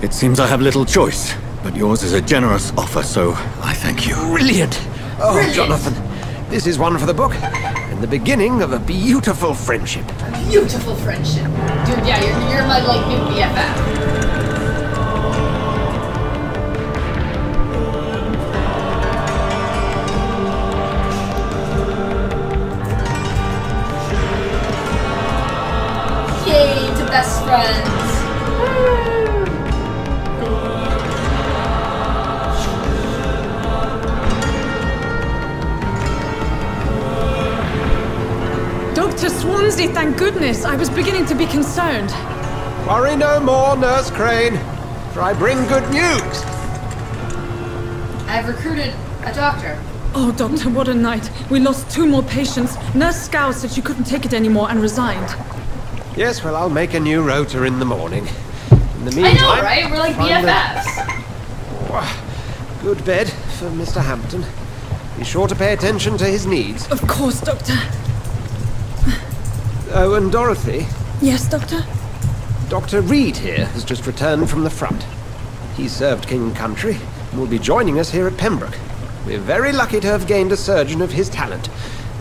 It seems I have little choice, but yours is a generous offer, so I thank you. Brilliant! Oh, Brilliant. Jonathan, this is one for the book, and the beginning of a beautiful friendship. Beautiful friendship. Dude, yeah, you're my, like, new BFF. Yay, to best friends. Dr. Swansea, thank goodness. I was beginning to be concerned. Worry no more, Nurse Crane, for I bring good news. I've recruited a doctor. Oh, Doctor, what a night. We lost 2 more patients. Nurse Scow said she couldn't take it anymore and resigned. Yes, well, I'll make a new rota in the morning. In the meantime, I know, right? We're like find BFFs. Good bed for Mr. Hampton. Be sure to pay attention to his needs. Of course, Doctor. Oh, and Dorothy, Yes, Doctor? Dr. Reed here has just returned from the front. He served King and Country and will be joining us here at Pembroke. We're very lucky to have gained a surgeon of his talent,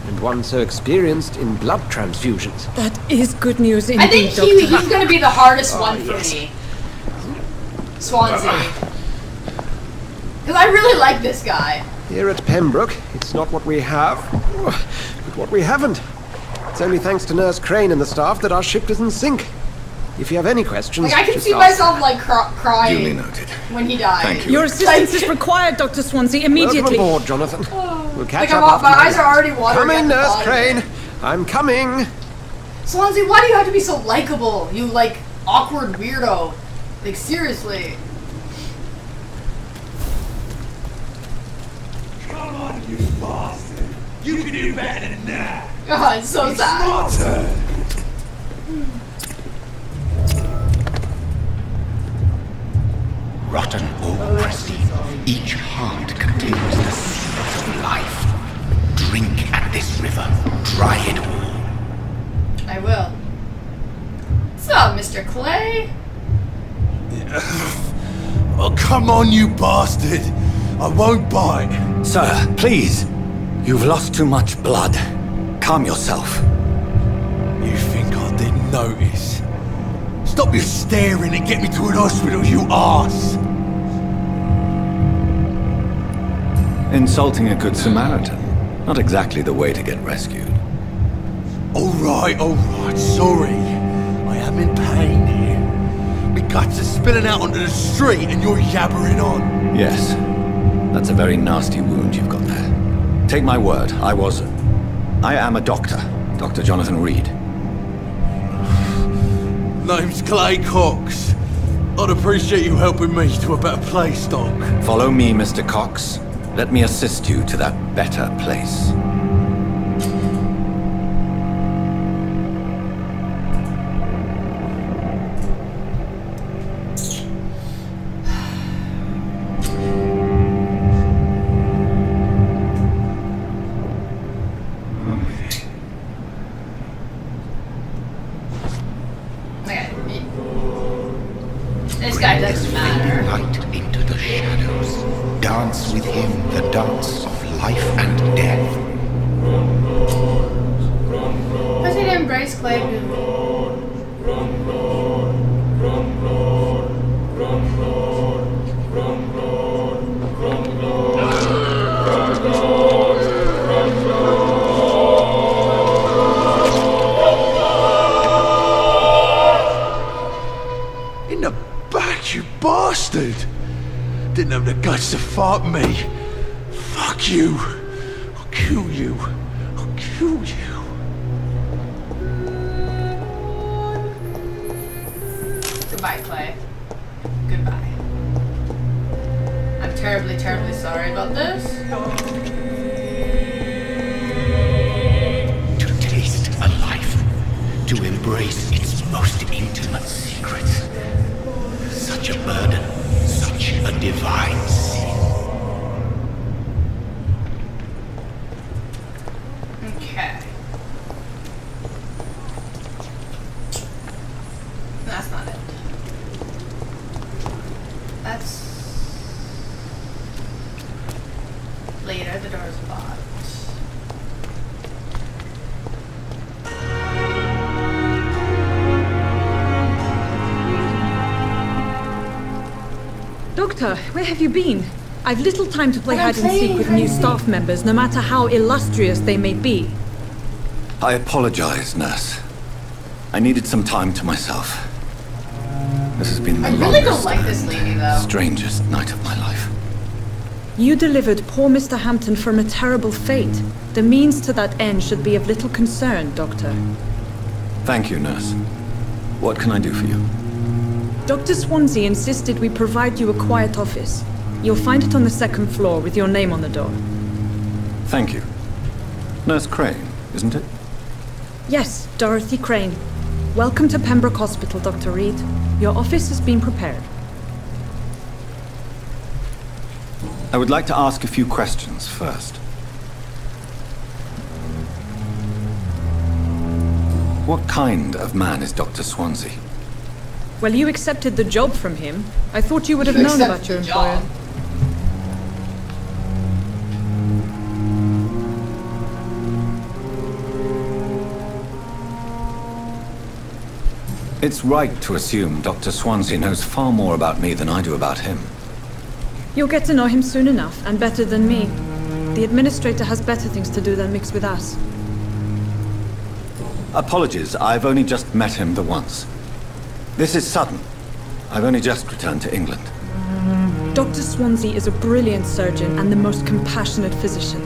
and one so experienced in blood transfusions. That is good news indeed, I think Doctor. he's going to be the hardest one for me. Swansea. Because I really like this guy. Here at Pembroke, it's not what we have, but what we haven't. It's only thanks to Nurse Crane and the staff that our ship doesn't sink. If you have any questions, Like, I can just see ask. myself, like, Duly crying noted. when he dies. Thank you. Your assistance is required, Dr. Swansea, Welcome immediately. aboard, Jonathan. We'll catch Like, up after my eyes are already watering. Come at in, the Nurse thought of Crane. it. I'm coming. Swansea, why do you have to be so likable? You, like, awkward weirdo. Like, seriously. Come on, you bastard! You can do better than that! God, it's so sad. Smarter! Rotten or pristine, each heart contains the secret of life. Drink at this river, try it all. I will. What's up, Mr. Clay? Oh, come on, you bastard! I won't bite! Sir, please. You've lost too much blood. Calm yourself. You think I didn't notice? Stop your staring and get me to an hospital, you arse! Insulting a good Samaritan. Not exactly the way to get rescued. Alright, sorry. I am in pain here. My guts are spilling out onto the street and you're yabbering on. Yes. That's a very nasty wound you've got there. Take my word, I am a doctor. Dr. Jonathan Reed. Name's Clay Cox. I'd appreciate you helping me to a better place, Doc. Follow me, Mr. Cox. Let me assist you to that better place. This guy doesn't matter. Light into the shadows. Dance with him the dance of life and death. Why did he embrace Clay? In the back, you bastard! Didn't have the guts to fight me. Fuck you! I'll kill you. I'll kill you. Goodbye, Clay. Goodbye. I'm terribly, terribly sorry about this. To taste a life. To embrace its most intimate secrets. Such a burden. Such a divine sin. Okay. That's not it. Doctor, where have you been? I've little time to play But I'm hide and seek playing with hide new and seek. staff members, no matter how illustrious they may be. I apologize, nurse. I needed some time to myself. This has been the I really don't longest like this and lady, though. strangest night of my life. You delivered poor Mr. Hampton from a terrible fate. The means to that end should be of little concern, Doctor. Thank you, nurse. What can I do for you? Dr. Swansea insisted we provide you a quiet office. You'll find it on the second floor with your name on the door. Thank you. Nurse Crane, isn't it? Yes, Dorothy Crane. Welcome to Pembroke Hospital, Dr. Reed. Your office has been prepared. I would like to ask a few questions first. What kind of man is Dr. Swansea? Well, you accepted the job from him. I thought you would have You known accepted about your the employer. job. It's right to assume Dr. Swansea knows far more about me than I do about him. You'll get to know him soon enough, and better than me. The administrator has better things to do than mix with us. Apologies, I've only just met him the once. This is sudden. I've only just returned to England. Dr. Swansea is a brilliant surgeon and the most compassionate physician.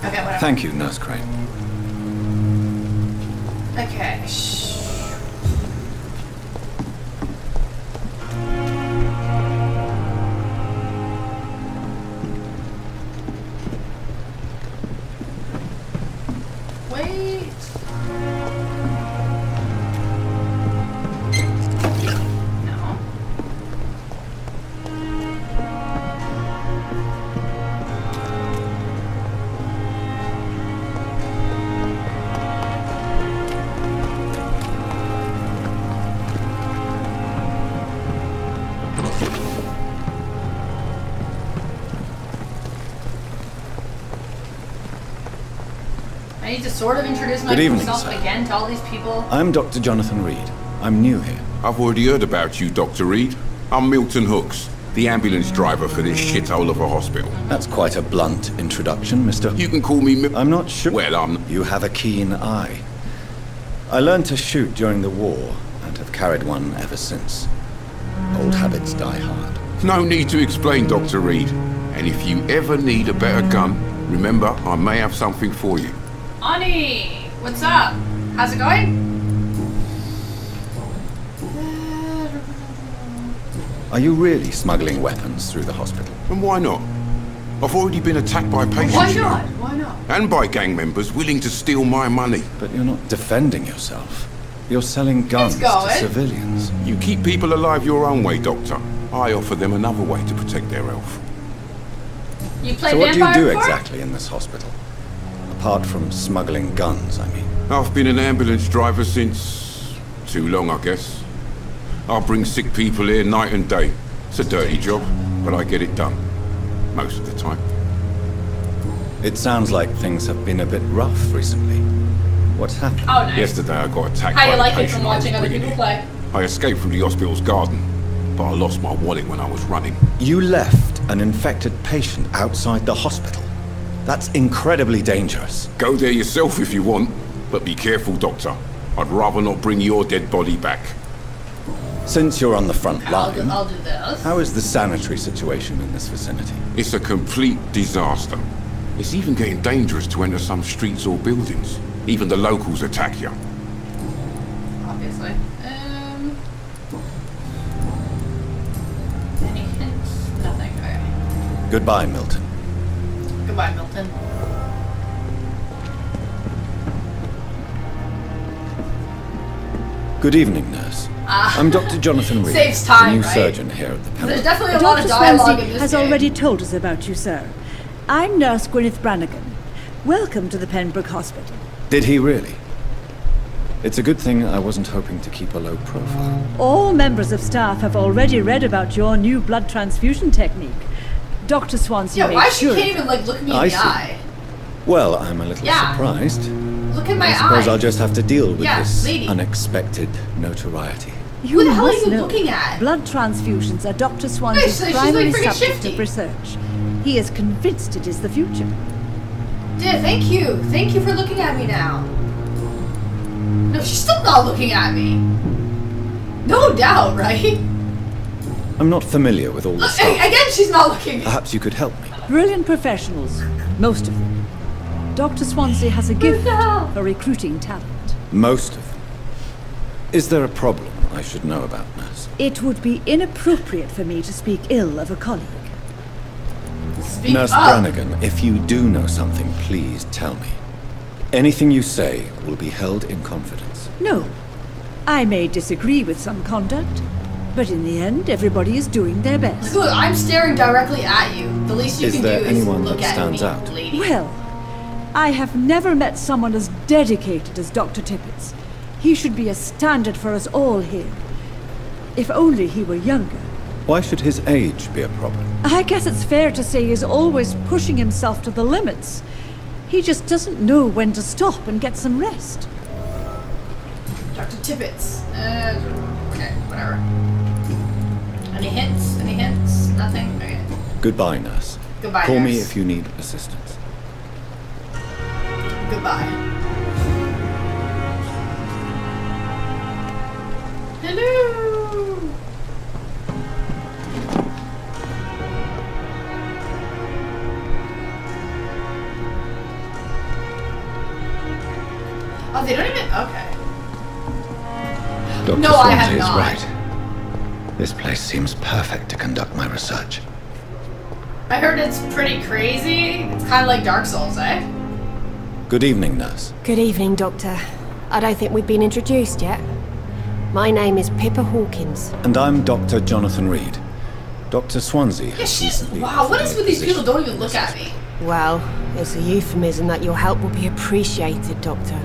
Okay, whatever. Thank you, Nurse Crane. Okay. Wait. No. I need to sort of introduce Good evening, myself sir. again to all these people. I'm Dr. Jonathan Reed. I'm new here. I've already heard about you, Dr. Reed. I'm Milton Hooks, the ambulance driver for this shithole of a hospital. That's quite a blunt introduction, Mr. You can call me I'm not sure. Well, You have a keen eye. I learned to shoot during the war and have carried one ever since. Old habits die hard. no need to explain, Dr. Reed. And if you ever need a better gun, remember, I may have something for you. Ani, what's up? How's it going? Are you really smuggling weapons through the hospital? And why not? I've already been attacked by patients, Why you know, not? Why not? and by gang members willing to steal my money. But you're not defending yourself. You're selling guns to going. civilians. You keep people alive your own way, Doctor. I offer them another way to protect their health. You play So what do you Vampyr do before? exactly in this hospital? Apart from smuggling guns, I mean. I've been an ambulance driver since... too long, I guess. I bring sick people here night and day. It's a dirty job, but I get it done. Most of the time. It sounds like things have been a bit rough recently. What's happened? Oh, nice. Yesterday I got attacked How by you the like it patient from I was watching other bringing people in. play? I escaped from the hospital's garden, but I lost my wallet when I was running. You left an infected patient outside the hospital. That's incredibly dangerous. Go there yourself if you want, but be careful, Doctor. I'd rather not bring your dead body back. Since you're on the front I'll do line, this. how is the sanitary situation in this vicinity? It's a complete disaster. It's even getting dangerous to enter some streets or buildings. Even the locals attack you. Obviously. Any hints? Nothing. Okay. Goodbye, Milton. Goodbye, Milton. Good evening, nurse. I'm Dr. Jonathan Reed, Saves time, the new right? surgeon here at the There's Pembroke. definitely a lot of Dr. dialogue Swansea in this has game. already told us about you, sir. I'm Nurse Gwyneth Brannigan. Welcome to the Pembroke Hospital. Did he really? It's a good thing I wasn't hoping to keep a low profile. All members of staff have already read about your new blood transfusion technique. Dr. Swansea Yeah, made why she sure can't of even like look me in I the see. eye? Well, I'm a little Yeah. surprised. Look in my I suppose eye. I'll just have to deal with Yeah, this lady. unexpected notoriety. You Who the hell are must you know, looking at? blood transfusions are Dr. Swansea's She's like primary freaking subject shifty. of research. He is convinced it is the future. Yeah, thank you. Thank you for looking at me now. No, she's still not looking at me. No doubt, right? I'm not familiar with all the stuff. Again, she's not looking. Perhaps you could help me. Brilliant professionals, most of them. Dr. Swansea has a gift for recruiting talent. Most of them. Is there a problem I should know about, nurse? It would be inappropriate for me to speak ill of a colleague. Speak Nurse up. Brannigan, if you do know something, please tell me. Anything you say will be held in confidence. No, I may disagree with some conduct, but in the end, everybody is doing their best. Look, I'm staring directly at you. The least you Is can do there is anyone look that at stands me, out? lady. Well, I have never met someone as dedicated as Dr. Tippett's. He should be a standard for us all here. If only he were younger. Why should his age be a problem? I guess it's fair to say he's always pushing himself to the limits. He just doesn't know when to stop and get some rest. Dr. Tippett's. Okay, whatever. Any hints? Any hints? Nothing? Okay. Goodbye, nurse. Goodbye, Call me nurse. if you need assistance. Goodbye. Hello! Oh, they don't even... Okay. Dr. No, I have Swansea is not. right. This place seems perfect to conduct my research. I heard it's pretty crazy. It's kind of like Dark Souls, eh? Good evening, nurse. Good evening, Doctor. I don't think we've been introduced yet. My name is Pippa Hawkins. And I'm Dr. Jonathan Reed. Dr. Swansea Yeah, has she's... recently... Wow, what is offered with me a these people? position Don't even look at me. Well, it's a euphemism that your help will be appreciated, Doctor.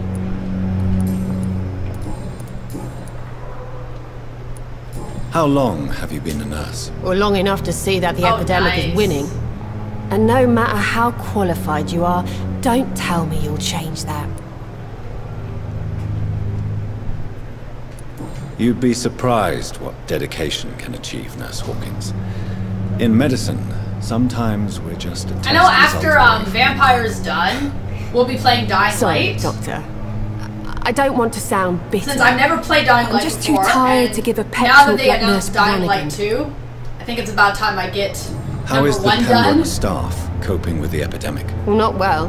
How long have you been a nurse? Well, long enough to see that the Oh, epidemic nice. is winning. And no matter how qualified you are, don't tell me you'll change that. You'd be surprised what dedication can achieve, Nurse Hawkins. In medicine, sometimes we're just a test I know after result away. Vampyre's done, we'll be playing Dying Sorry, Light. Doctor. I don't want to sound bitter. Since I've never played Dying I'm Light just too before, tired and to give a pep now that talk they like announced Nurse Dying Light Brannigan. 2, I think it's about time I get How number is the 1 Pembroke done. staff coping with the epidemic? Well, not well.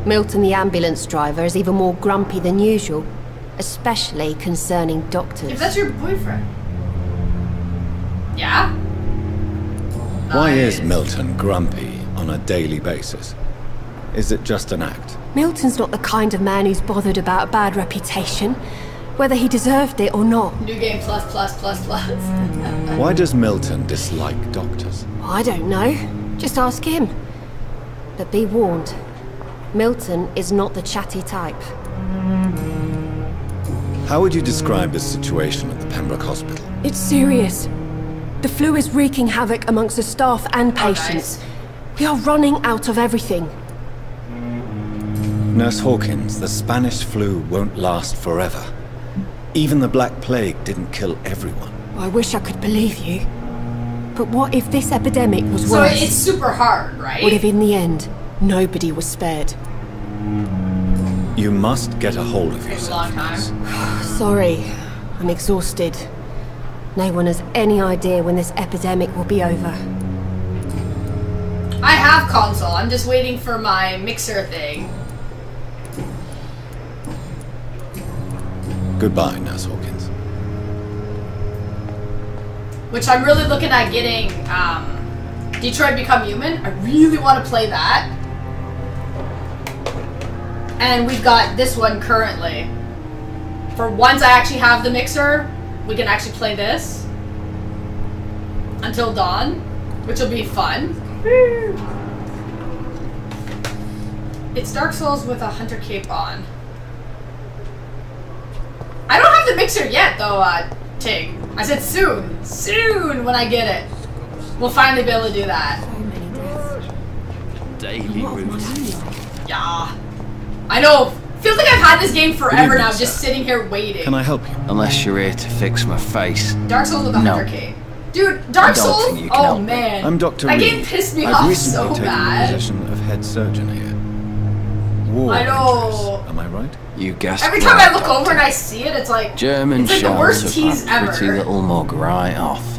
Milton, the ambulance driver, is even more grumpy than usual, especially concerning doctors. If that's your boyfriend. Yeah? Why is Nice. Milton grumpy on a daily basis? Is it just an act? Milton's not the kind of man who's bothered about a bad reputation, whether he deserved it or not. New game plus plus plus plus. Why does Milton dislike doctors? I don't know. Just ask him. But be warned, Milton is not the chatty type. How would you describe the situation at the Pembroke Hospital? It's serious. The flu is wreaking havoc amongst the staff and patients. nice. We are running out of everything. Nurse Hawkins, the Spanish flu won't last forever. Even the Black Plague didn't kill everyone. I wish I could believe you. But what if this epidemic was So worse? it's super hard, right? What if in the end, nobody was spared? You must get a hold of Takes a long yourself, time. nurse. Sorry, I'm exhausted. No one has any idea when this epidemic will be over. I have console. I'm just waiting for my mixer thing. Goodbye, Nurse Hawkins. Which I'm really looking at getting Detroit Become Human. I really want to play that. And we've got this one currently. For once I actually have the mixer, we can actually play this. Until dawn. Which will be fun. It's Dark Souls with a Hunter cape on. I don't have the mixer yet though, Tig. I said soon. Soon when I get it. We'll finally be able to do that. Daily routine. Yeah. I know Feels like I've had this game forever evening, now, sir. just sitting here waiting. Can I help you? Unless you're here to fix my face. Dark Souls with No. 100k. Dude, Dark I don't Souls? think you can Oh help me. man. I'm Dr. That Reed. game pissed me I've off recently so taken bad. the position of head surgeon here. War I know. interests, am I right? You guessed Every time right, I look Doctor. over and I see it, it's like German it's like the shells worst have tease had ever. pretty little mug right off.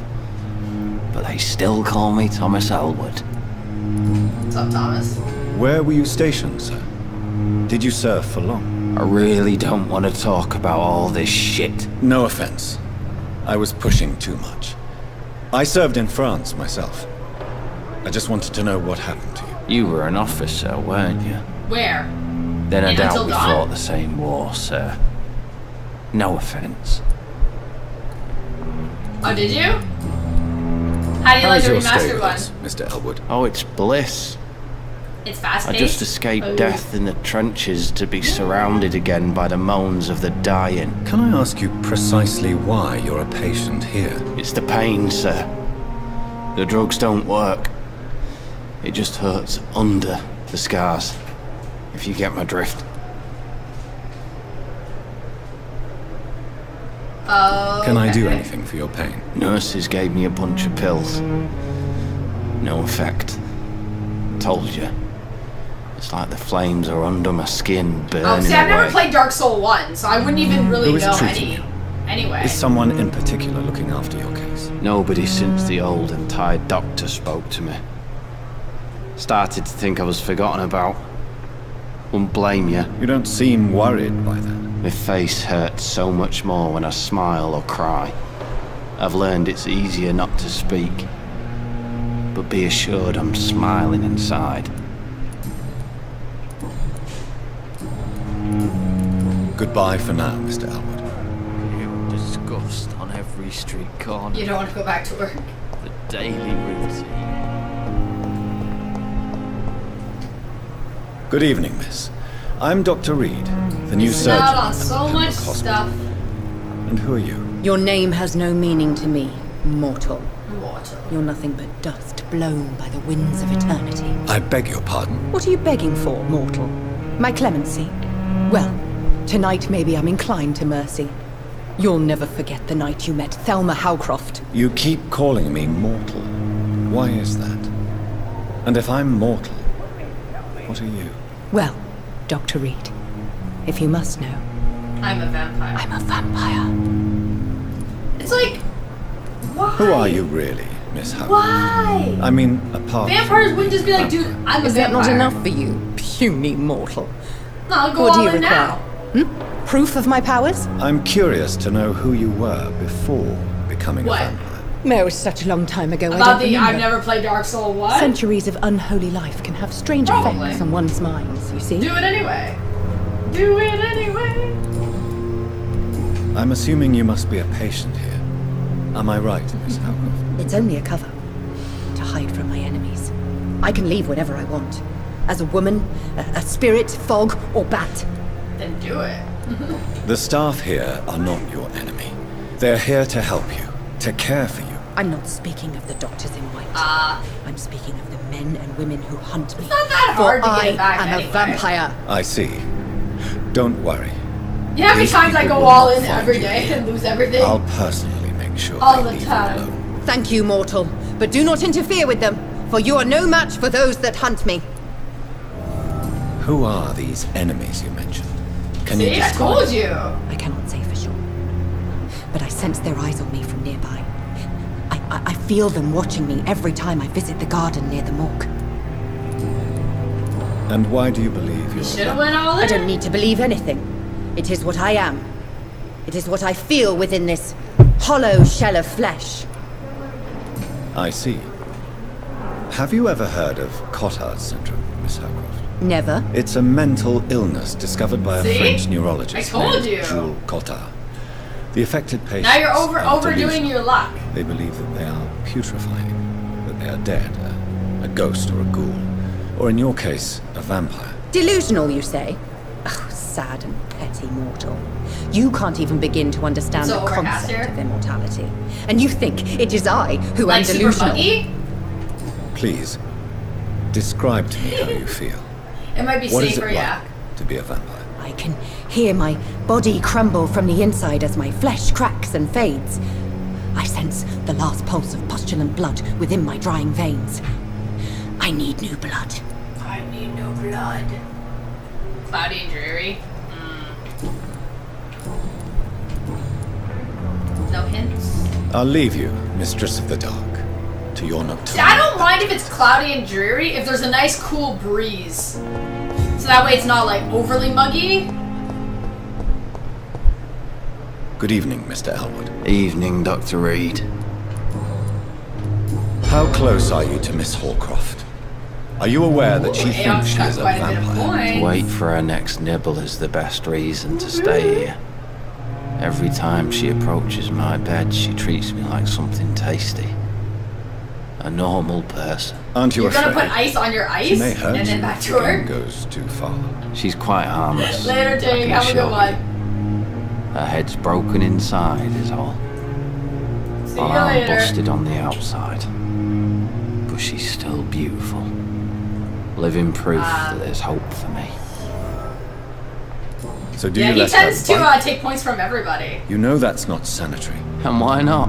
But they still call me Thomas Elwood. What's up, Thomas? Where were you stationed, sir? Did you serve for long? I really don't want to talk about all this shit. No offense. I was pushing too much. I served in France myself. I just wanted to know what happened to you. You were an officer, weren't you? Where? Then I In doubt Until we Dawn? fought the same war, sir. No offense. Oh, did you? How do you like How's the your stay remastered with one? us, Mr. Elwood? Oh, it's bliss. It's fast I paced. just escaped death in the trenches to be surrounded again by the moans of the dying. Can I ask you precisely why you're a patient here? It's the pain, sir. The drugs don't work. It just hurts under the scars, if you get my drift. Oh. Can I do okay. anything for your pain? Nurses gave me a bunch of pills. No effect. Told you. It's like the flames are under my skin, burning Oh, see, I've never away. played Dark Soul 1, so I wouldn't even really Who is know treating any. you? Anyway. Is someone in particular looking after your case? Nobody since the old and tired doctor spoke to me. Started to think I was forgotten about. Wouldn't blame you. You don't seem worried by that. My face hurts so much more when I smile or cry. I've learned it's easier not to speak. But be assured I'm smiling inside. Goodbye for now, Mr. Elwood. Pure disgust on every street corner. You don't want to go back to work. The daily routine. Good evening, miss. I'm Dr. Reed, the new Missing surgeon out on at so Pembroke much Hospital. stuff. And who are you? Your name has no meaning to me, mortal. Water. You're nothing but dust blown by the winds of eternity. I beg your pardon. What are you begging for, mortal? My clemency? Well, tonight maybe I'm inclined to mercy. You'll never forget the night you met Thelma Howcroft. You keep calling me mortal. Why is that? And if I'm mortal, what are you? Well, Dr. Reed, if you must know, I'm a vampire. I'm a vampire. It's like, why? Who are you really, Miss Howard? Why? I mean, apart Vampires wouldn't just be like, dude, I'm a Is that vampire. not enough for you, puny mortal? No, I'll go What do all you in require? now. Proof of my powers? I'm curious to know who you were before becoming What? a vampire. No, it was such a long time ago. I About don't the remember. I've never played Dark Soul 1? Centuries of unholy life can have strange Probably. effects on one's minds, you see? Do it anyway. Do it anyway. I'm assuming you must be a patient here. Am I right, Miss Howcroft? It's only a cover. To hide from my enemies. I can leave whenever I want. As a woman, a spirit, fog, or bat. Then do it. The staff here are not your enemy. They're here to help you, to care for you. I'm not speaking of the doctors in white. I'm speaking of the men and women who hunt me. It's not that For hard to I get it back am anyway. a vampire. I see. Don't worry. You know how many These times I people go will all not in find every you day here. and lose everything? I'll personally make sure All they the leave you time. alone. Thank you, mortal. But do not interfere with them, for you are no match for those that hunt me. Who are these enemies you mentioned? Can See, you I describe? told you. I cannot say for sure. But I sense their eyes on me from nearby. I feel them watching me every time I visit the garden near the morgue. And why do you believe you're Should have went all in. I don't need to believe anything. It is what I am. It is what I feel within this hollow shell of flesh. I see. Have you ever heard of Cotard's syndrome, Miss Howcroft? Never. It's a mental illness discovered by a See? French neurologist I told named you. Jules Cotard. The affected patients Now you're are overdoing delusional. your luck. They believe that they are putrefying, that they are dead, a ghost or a ghoul, or in your case, a vampire. Delusional, you say? Oh, sad and petty mortal. You can't even begin to understand So the overcast concept here? of immortality. And you think it is I who Like am super delusional. buggy? Please, describe to me how you feel. It might be What is it safer, like yeah. to be a vampire? I can hear my body crumble from the inside as my flesh cracks and fades. I sense the last pulse of postulant blood within my drying veins. I need new blood. I need no blood. Cloudy and dreary. No hints? I'll leave you, Mistress of the Dark, to your nocturnal. See, I don't mind if it's cloudy and dreary if there's a nice cool breeze. So that way it's not like overly muggy. Good evening, Mr. Elwood. Evening, Dr. Reed. How close are you to Miss Hallcroft? Are you aware that she thinks she is a vampire? To wait for her next nibble is the best reason to stay here. Every time she approaches my bed, she treats me like something tasty. A normal person. Aren't you You're afraid? gonna put ice on your ice She may hurt and then you back if to the her? game goes too far. She's quite harmless. Later, Ting. Have a good one. Her head's broken inside is all. See you I'm later. busted on the outside. But she's still beautiful. Living proof that there's hope for me. So do Yeah, you he let tends her to bite? take points from everybody. You know that's not sanitary. And why not?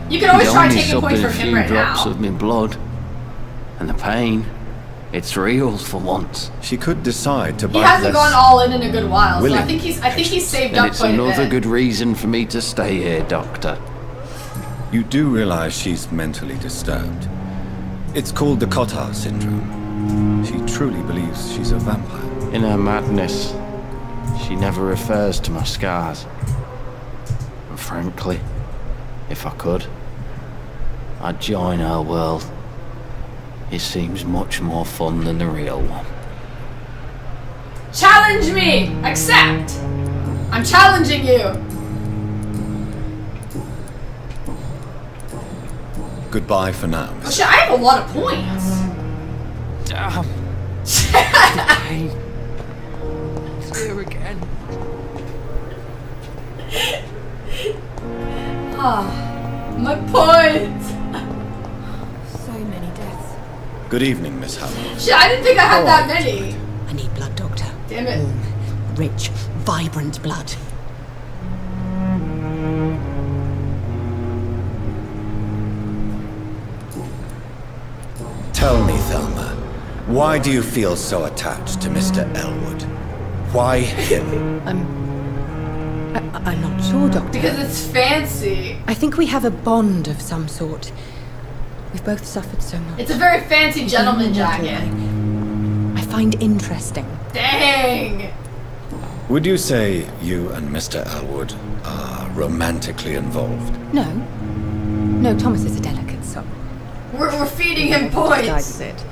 You can always He's try only taking points subbing from a him few right drops now. of my blood. And the pain, it's real for once. She could decide to He bite hasn't less. gone all in a good while, so I willing think he's saved And up it's quite a another bit. good reason for me to stay here, Doctor. You do realize she's mentally disturbed. It's called the Cotard syndrome. She truly believes she's a vampire. In her madness, she never refers to my scars. And frankly, if I could, I'd join her world. It seems much more fun than the real one. Challenge me! Accept! I'm challenging you! Goodbye for now, Oh Miss. shit, I have a lot of points. Damn. Pain. It's here again. Ah, my points! So many deaths. Good evening, Miss Howard. Shit, I didn't think I had that many. I need blood, Doctor. Damn it. Warm, rich, vibrant blood. Tell me, Thelma, why do you feel so attached to Mr. Elwood? Why him? I'm not sure, Doctor. Because it's fancy. I think we have a bond of some sort. We've both suffered so much. It's a very fancy gentleman jacket. I find interesting. Dang! Would you say you and Mr. Elwood are romantically involved? No. No, Thomas is a delicate soul. We're feeding him Guides points. it.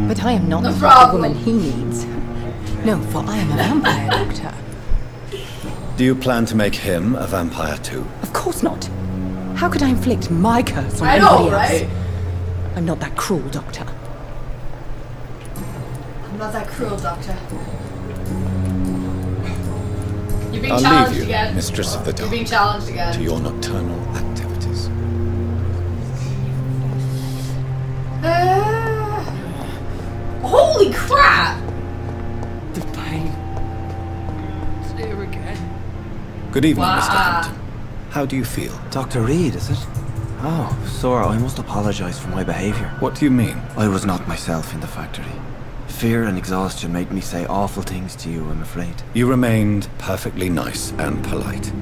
But I am not No the problem. woman he needs. No, for I am a vampire, Doctor. Do you plan to make him a vampire too? Of course not. How could I inflict my curse on I know, anybody else? right? I'm not that cruel, Doctor. I'm not that cruel, Doctor. You're being I'll challenged leave you, again. Mistress of the You're Dark, being challenged again. to your nocturnal activities. Holy crap! The pain. It's here again. Good evening, Wow. Mr. Hampton. How do you feel? Dr. Reed, is it? Oh, Sora, I must apologize for my behavior. What do you mean? I was not myself in the factory. Fear and exhaustion made me say awful things to you, I'm afraid. You remained perfectly nice and polite.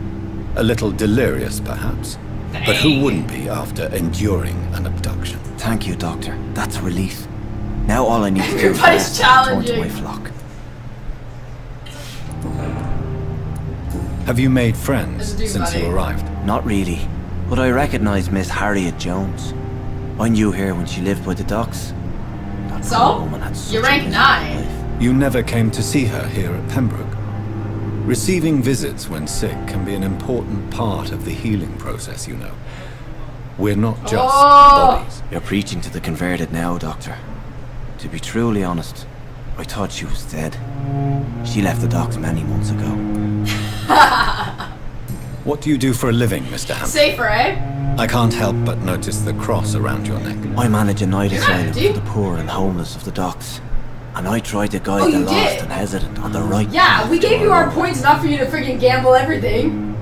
A little delirious, perhaps. But who wouldn't be after enduring an abduction? Thank you, Doctor. That's a relief. Now all I need to do is Everybody's rest and return to challenging. my flock. Have you made friends Doesn't do since you money. arrived? Not really, but I recognize Miss Harriet Jones. I knew her when she lived by the docks. That poor So? woman had such You're a rank miserable 9. life. You never came to see her here at Pembroke. Receiving visits when sick can be an important part of the healing process, you know. We're not just bodies. You're preaching to the converted now, Doctor. To be truly honest, I thought she was dead. She left the docks many months ago. What do you do for a living, Mr. Hampton? Safer, eh? I can't help but notice the cross around your neck. I manage a night You're asylum not for deep. the poor and homeless of the docks. And I tried to guide the lost and hesitant on the right. Yeah, we gave you our points enough for you to freaking gamble everything.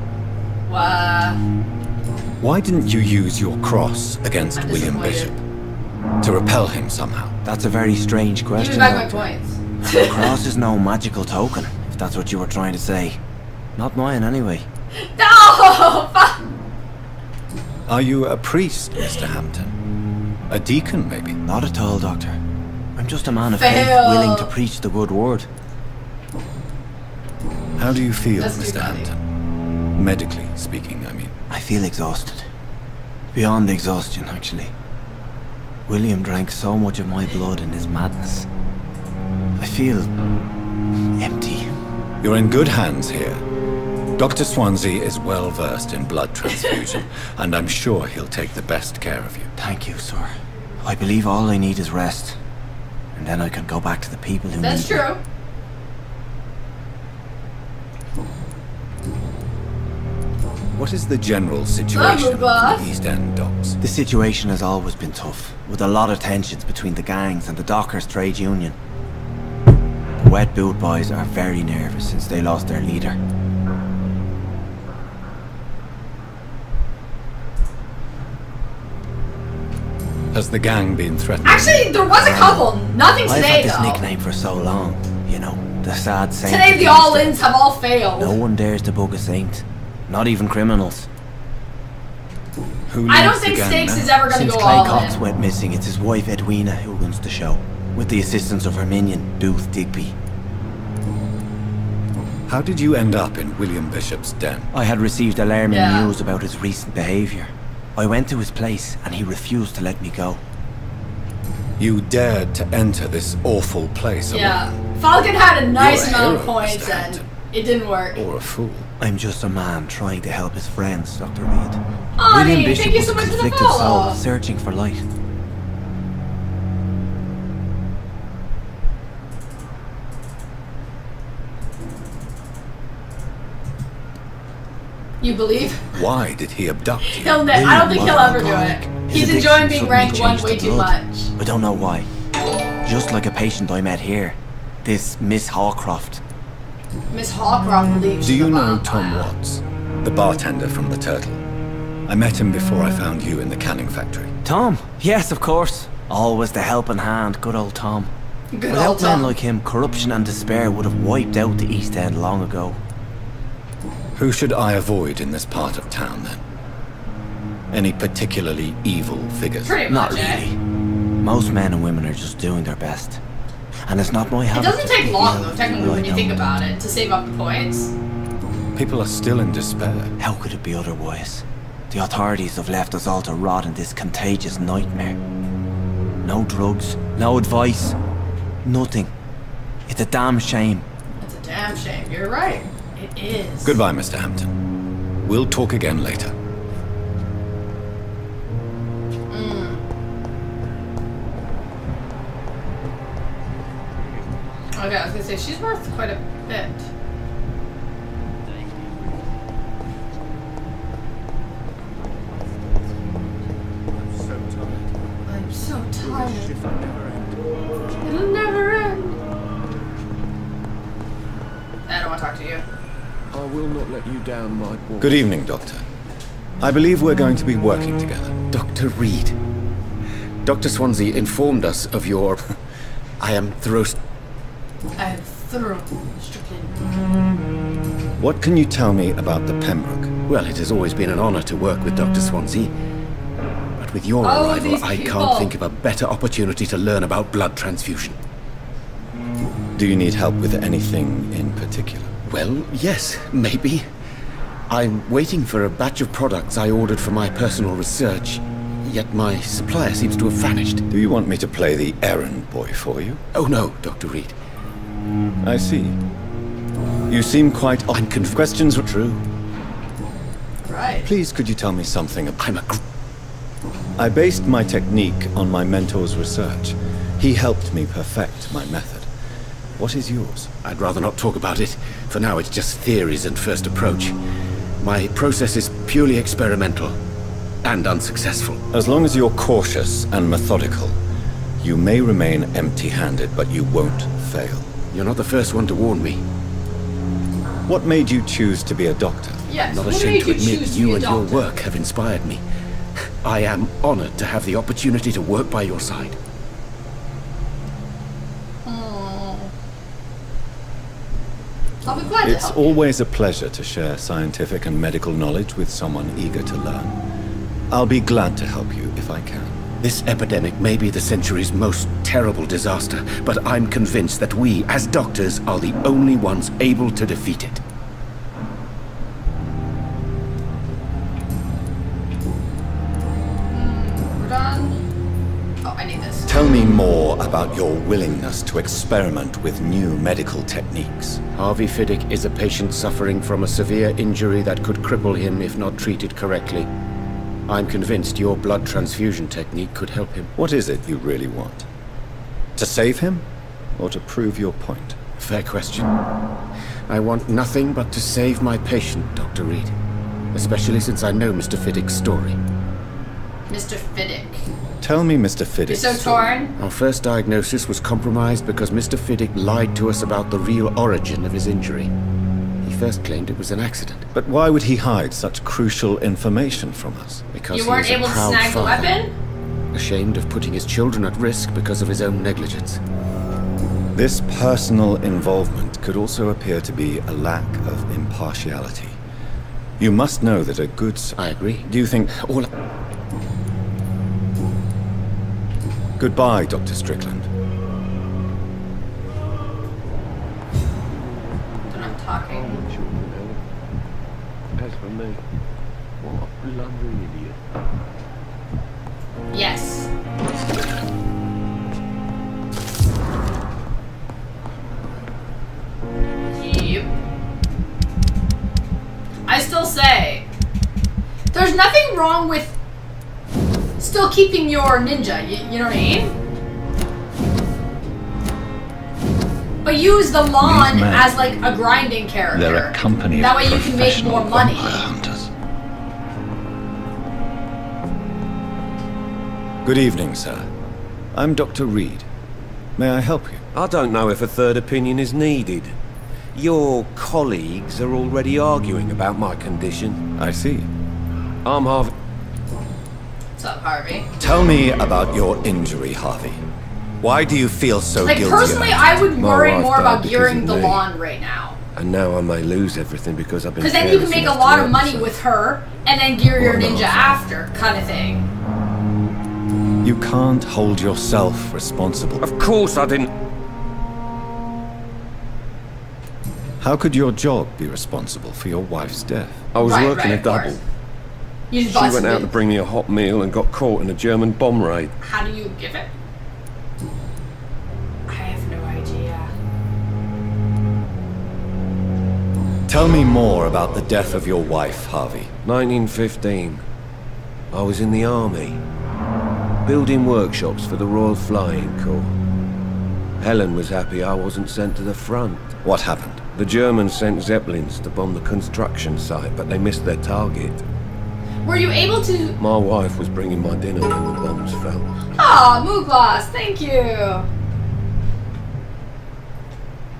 Wow. Why didn't you use your cross against William Bishop? To repel him somehow? That's a very strange question. Give me back my points. The cross is no magical token, if that's what you were trying to say. Not mine, anyway. No! Fuck! Are you a priest, Mr. Hampton? A deacon, maybe? Not at all, Doctor. I'm just a man of Fail. faith, willing to preach the good word. How do you feel, That's Mr. too funny. Hampton? Medically speaking, I mean. I feel exhausted. Beyond exhaustion, actually. William drank so much of my blood in his madness. I feel empty. You're in good hands here. Dr. Swansea is well versed in blood transfusion, and I'm sure he'll take the best care of you. Thank you, sir. I believe all I need is rest. And then I can go back to the people who That's need me. true. What is the general situation boss. in the East End docks? The situation has always been tough, with a lot of tensions between the gangs and the Dockers Trade Union. The Wet Boot Boys are very nervous since they lost their leader. Has the gang been threatened? Actually, there was a couple. Nothing I've today, had this though. nickname for so long, you know, the sad saint. Today, of the East End. all-ins have all failed. No one dares to bug a saint, not even criminals. Who I don't leads the think gang Stakes now? is ever gonna Since go Clay all Cox in. went missing, it's his wife Edwina who runs the show, with the assistance of her minion, Booth Digby. How did you end up in William Bishop's den? I had received alarming Yeah. news about his recent behaviour. I went to his place and he refused to let me go. You dared to enter this awful place Yeah. alone. Falcon had a nice You're a amount of hero, points, Mr. and Hampton. it didn't work. Or a fool. I'm just a man trying to help his friends, Dr. Reed. Aw, William Nate, Bishop thank you was so a much for the conflicted soul, follow. searching for light. You believe? Why did he abduct you? I don't think he'll ever do alcoholic. it. His He's addiction enjoying being suddenly rank 1 changed way to too blood. much. I don't know why. Just like a patient I met here. This Miss Hawcroft. Miss Hawcroft believes Do you in the know vampire. Tom Watts? The bartender from the Turtle. I met him before I found you in the canning factory. Tom? Yes, of course. Always the helping hand, good old Tom. Good Without old men Tom. like him, corruption and despair would have wiped out the East End long ago. Who should I avoid in this part of town, then? Any particularly evil figures? Pretty Not much, eh? really. Most men and women are just doing their best. And it's not my It habit doesn't to take long, feel though, technically, who I when you think don't. about it, to save up the points. People are still in despair. How could it be otherwise? The authorities have left us all to rot in this contagious nightmare. No drugs, no advice, nothing. It's a damn shame. It's a damn shame. You're right. It is. Goodbye, Mr. Hampton. We'll talk again later. Okay, I was gonna say, she's worth quite a bit. I'm so tired. It'll never end. I don't want to talk to you. I will not let you down, my boy. Good evening, Doctor. I believe we're going to be working together. Dr. Reed. Dr. Swansea informed us of your... I am throat... I'm through, Strickland. What can you tell me about the Pembroke? Well, it has always been an honor to work with Dr. Swansea. But with your Oh, arrival, these I people. can't think of a better opportunity to learn about blood transfusion. Do you need help with anything in particular? Well, yes, maybe. I'm waiting for a batch of products I ordered for my personal research, yet my supplier seems to have vanished. Do you want me to play the errand boy for you? Oh no, Dr. Reed. I see. You seem quite... I'm questions are true. Right. Please, could you tell me something about... I based my technique on my mentor's research. He helped me perfect my method. What is yours? I'd rather not talk about it. For now, it's just theories and first approach. My process is purely experimental and unsuccessful. As long as you're cautious and methodical, You may remain empty-handed, but you won't fail. You're not the first one to warn me. What made you choose to be a doctor? Yes, I'm not what ashamed made to you admit choose to you be a and your doctor? work have inspired me. I am honored to have the opportunity to work by your side. I'll be glad to It's help you. always a pleasure to share scientific and medical knowledge with someone eager to learn. I'll be glad to help you if I can. This epidemic may be the century's most terrible disaster, but I'm convinced that we, as doctors, are the only ones able to defeat it. We're done. Oh, I need this. Tell me more about your willingness to experiment with new medical techniques. Harvey Fiddick is a patient suffering from a severe injury that could cripple him if not treated correctly. I'm convinced your blood transfusion technique could help him. What is it you really want? To save him? Or to prove your point? Fair question. I want nothing but to save my patient, Dr. Reed. Especially since I know Mr. Fiddick's story. Mr. Fiddick. Tell me Mr. Fiddick's You're so torn. Our first diagnosis was compromised because Mr. Fiddick lied to us about the real origin of his injury. He first claimed it was an accident. But why would he hide such crucial information from us? Because You weren't he is able a to proud snag the father, weapon? ashamed of putting his children at risk because of his own negligence. This personal involvement could also appear to be a lack of impartiality. You must know that a good... I agree. Do you think... All... Goodbye, Dr. Strickland. Then I'm talking. As for me, what a blundering idiot. Yes. Yep. I still say, there's nothing wrong with still keeping your ninja, you know what I mean? But use the lawn men, as like a grinding character. they're a company that of way you can make more professional money. vampire hunters. Good evening, sir. I'm Dr. Reed. May I help you? I don't know if a third opinion is needed. Your colleagues are already arguing about my condition. I see. I'm Harvey. What's up, Harvey? Tell me about your injury, Harvey. Why do you feel so Like, guilty personally, about I would My worry wife more died about because gearing of the me. lawn right now. And now I may lose everything because I've been Because then you can careless make a enough lot to of money hurt with her, and then gear your Well, no, ninja after, kind of thing. it? You can't hold yourself responsible. Of course I didn't. How could your job be responsible for your wife's death? I was Right, working right, a of course. double. You just She busted went out it. to bring me a hot meal and got caught in a German bomb raid. How do you give it? I have no idea. Tell me more about the death of your wife, Harvey. 1915. I was in the army, building workshops for the Royal Flying Corps. Helen was happy I wasn't sent to the front. What happened? The Germans sent Zeppelins to bomb the construction site, but they missed their target. Were you able to... My wife was bringing my dinner when the bombs fell. Aw, Mooglass, thank you.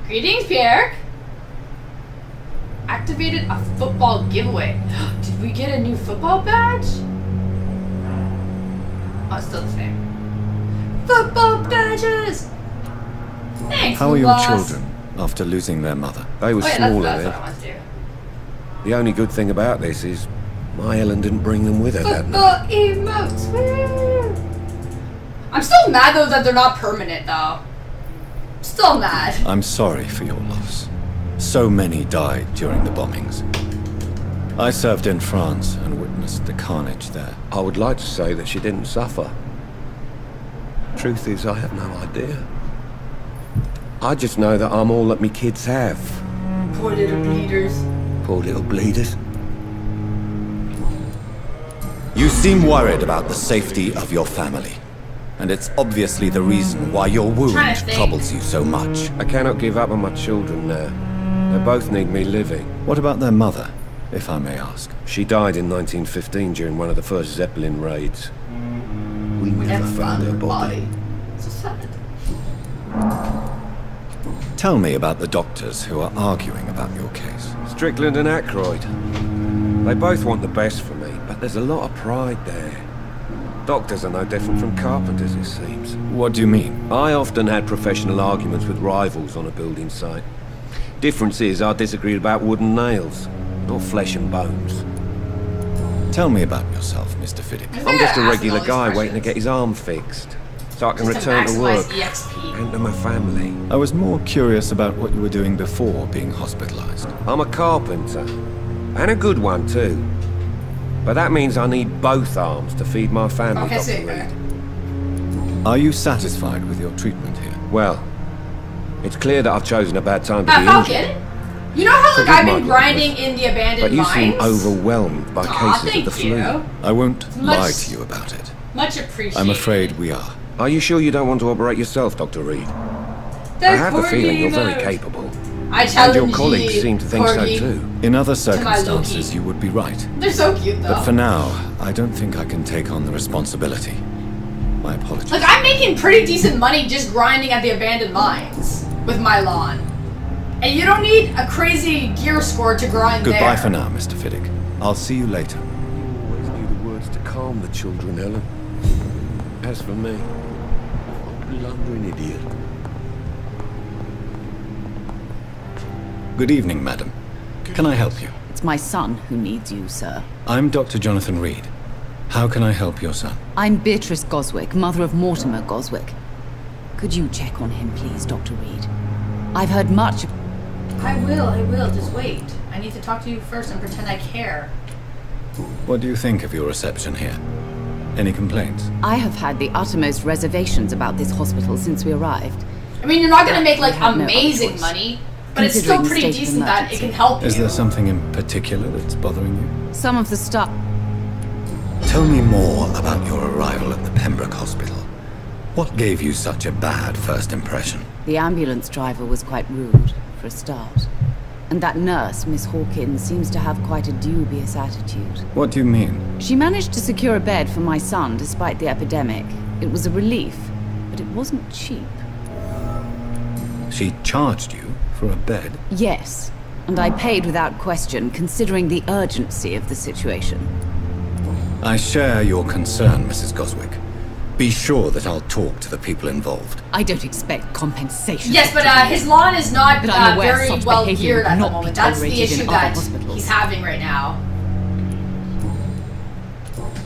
Greetings, Pierre. Activated a football giveaway. Did we get a new football badge? Oh, it's still the same. Football badges! Thanks, How are your Mooglass. children after losing their mother? They were Oh, yeah, smaller that's then. what I want to do. The only good thing about this is my Helen didn't bring them with her that night. Football emotes, woo! I'm still mad though that they're not permanent though. Still mad. I'm sorry for your loss. So many died during the bombings. I served in France and witnessed the carnage there. I would like to say that she didn't suffer. Truth is, I have no idea. I just know that I'm all that me kids have. Poor little bleeders. Poor little bleeders. You seem worried about the safety of your family. And it's obviously the reason why your wound Trying to think. troubles you so much. I cannot give up on my children now. They both need me living. What about their mother, if I may ask? She died in 1915 during one of the first Zeppelin raids. We never found her body. So sad. Tell me about the doctors who are arguing about your case. Strickland and Aykroyd. They both want the best for me, but there's a lot of pride there. Doctors are no different from carpenters, it seems. What do you mean? I often had professional arguments with rivals on a building site. Difference is, I disagreed about wooden nails, not flesh and bones. Tell me about yourself, Mr. Fiddick. I'm just a regular guy waiting to get his arm fixed, so I can return to work and to my family. I was more curious about what you were doing before being hospitalized. I'm a carpenter, and a good one too. But that means I need both arms to feed my family, Dr. Reed. Are you satisfied with your treatment here? Well, it's clear that I've chosen a bad time to be Falcon? injured. You know how Forgive I've my been grinding in the abandoned But you seem mines? overwhelmed by cases of the flu. I won't Much- lie to you about it. Much appreciated. I'm afraid we are. Are you sure you don't want to operate yourself, Dr. Reed? I have the feeling you're very capable. I And challenge your colleagues you, seem to think so Corgi. too. In other my circumstances, Loki. you would be right. They're so cute, though. But for now, I don't think I can take on the responsibility. My apologies. Like, I'm making pretty decent money just grinding at the abandoned mines with my lawn. And you don't need a crazy gear score to grind Goodbye there. for now, Mr. Fiddick. I'll see you later. You always knew the words to calm the children, Helen. As for me, I'm a blundering idiot. Good evening, madam. Can I help you? It's my son who needs you, sir. I'm Dr. Jonathan Reed. How can I help your son? I'm Beatrice Goswick, mother of Mortimer Goswick. Could you check on him, please, Dr. Reed? I've heard much... I will. Just wait. I need to talk to you first and pretend I care. What do you think of your reception here? Any complaints? I have had the uttermost reservations about this hospital since we arrived. I mean, you're not gonna make, like, I have no other amazing choice. money, but it's still Considering the pretty state of decent that it can help Is you. there something in particular that's bothering you? Some of the stuff... Tell me more about your arrival at the Pembroke Hospital. What gave you such a bad first impression? The ambulance driver was quite rude, for a start. And that nurse, Miss Hawkins, seems to have quite a dubious attitude. What do you mean? She managed to secure a bed for my son despite the epidemic. It was a relief, but it wasn't cheap. She charged you for a bed? Yes, and I paid without question, considering the urgency of the situation. I share your concern, Mrs. Goswick. Be sure that I'll talk to the people involved. I don't expect compensation. Yes, but his lawn is not But I'm aware very such well behavior geared would at the not be moment. That's the tolerated in issue other that hospitals. he's having right now.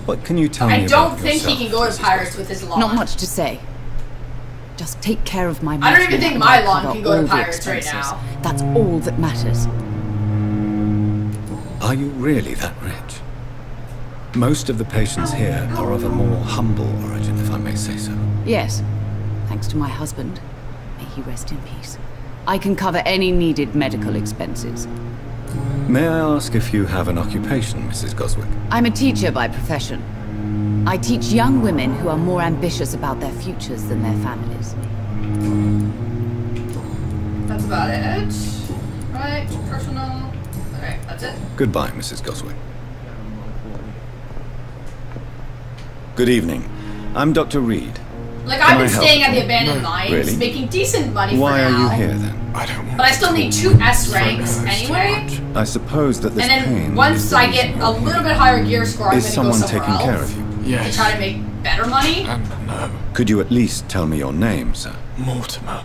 What can you tell me I about don't think yourself, he can go to Mrs. Pirates with his lawn. Not much to say. Just take care of my I don't even mother think and my I'll lawn cover can go to all the Pirates right expenses. now. That's all that matters. Are you really that rich? Most of the patients here are of a more humble origin, if I may say so. Yes, thanks to my husband. May he rest in peace. I can cover any needed medical expenses. May I ask if you have an occupation, Mrs. Goswick? I'm a teacher by profession. I teach young women who are more ambitious about their futures than their families. That's about it. Right, personal. Okay, that's it. Goodbye, Mrs. Goswick. Good evening. I'm Dr. Reed. Like, Can I've I been help? staying at the abandoned mines, Really? making decent money Why for are now. you here then? But I still need 2 S ranks anyway. I suppose that this And then pain once is I get a little bit higher gear score, I'm Is gonna go someone somewhere taking care else of you? to try to make better money. No. Could you at least tell me your name, sir? Mortimer.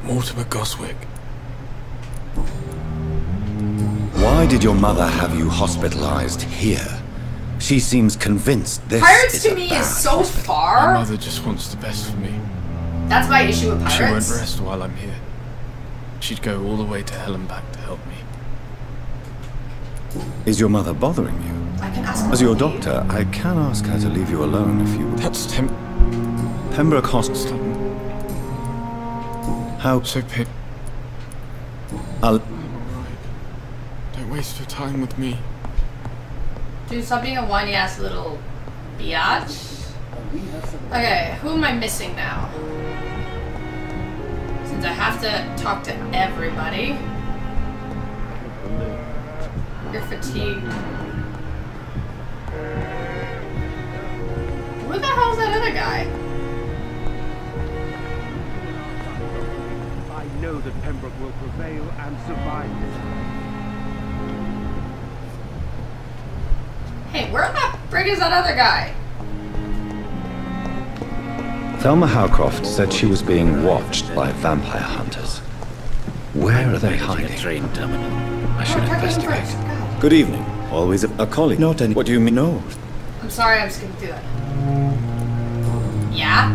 Mortimer Goswick. Why did your mother have you hospitalized here? She seems convinced this Pirates is to a me bad is so My far. mother just wants the best for me. That's my issue with She won't pirates. rest while I'm here. She'd go all the way to hell and back to help me. Is your mother bothering you? I can ask her As your to leave. doctor, I can ask her to leave you alone if you would. That's Pembroke Hospital. How... So, Pip, I'll... don't waste your time with me. Dude, stop being a whiny ass little biatch. Okay, who am I missing now? Since I have to talk to everybody. You're fatigued. Where the hell's that other guy? that Pembroke will prevail and survive this. Hey, where the frig is that other guy? Thelma Howcroft said she was being watched by vampire hunters. Where are they hiding? Train terminal. I should investigate. Good evening. Always a colleague. Not any. What do you mean? No. I'm sorry, I'm skipping through that. Yeah?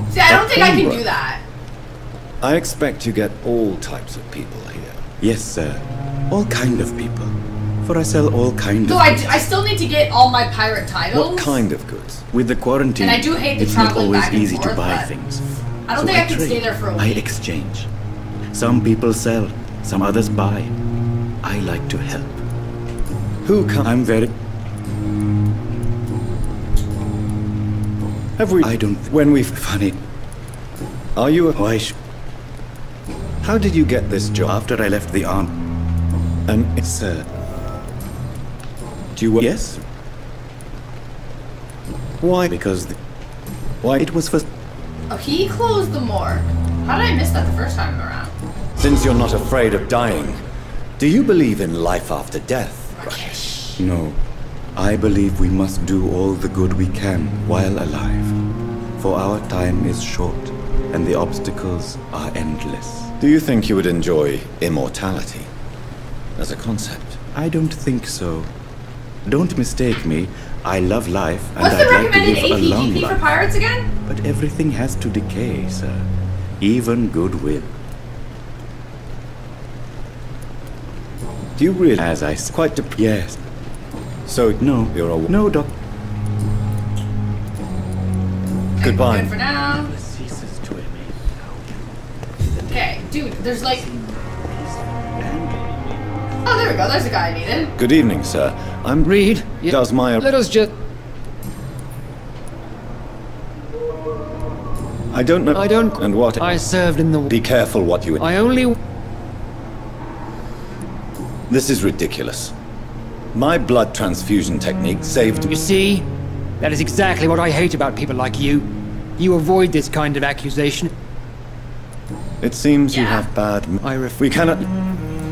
See, I don't think I can do that. I expect you get all types of people here. Yes, sir. All kind of people. For I sell all kind So of I still need to get all my pirate titles. What kind of goods? With the quarantine, And I do hate the it's not traveling always back and easy forth, to buy but things. I don't So think I can trade. stay there for a I week. exchange. Some people sell, some others buy. I like to help. Who come? I'm very... I don't... When we've... Funny. Are you a... Why How did you get this job? After I left the army. And Sir. Do you... Yes? Why? Because Why? it was for... Oh, he closed the morgue. How did I miss that the first time around? Since you're not afraid of dying, do you believe in life after death? No. I believe we must do all the good we can while alive. For our time is short, and the obstacles are endless. Do you think you would enjoy immortality as a concept? I don't think so. Don't mistake me. I love life, and What's the I'd like to recommended live a long APGP for life. pirates again? But everything has to decay, sir. Even goodwill. Do you really? As I said, quite yes. So No, you're a no, doc. Goodbye. Good for now. Okay, dude, there's like... Oh, there we go. There's a guy I needed. Good evening, sir. I'm Reed. Does my... Let us just... I don't know... I don't... And what... I served in the... Be careful what you... I only... This is ridiculous. My blood transfusion technique saved... You see? That is exactly what I hate about people like you. You avoid this kind of accusation. It seems you have bad... We cannot...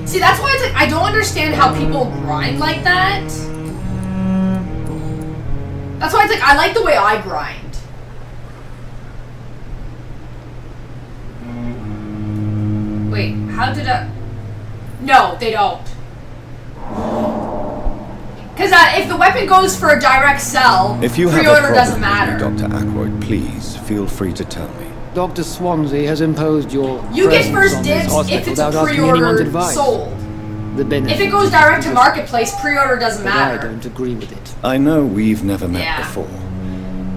See, that's why it's like, I don't understand how people grind like that. That's why it's like, I like the way I grind. Wait, how did I... No, they don't. Because if the weapon goes for a direct sell, If you have a pre-order doesn't problem matter. with me, Dr. Ackroyd, please feel free to tell me. Dr. Swansea has imposed your You get presence first on this dibs hospital if it's a without asking anyone's pre-order advice. sold. The benefit. If it goes direct to marketplace, pre-order doesn't But I matter. don't agree with it. I know we've never met Yeah. before,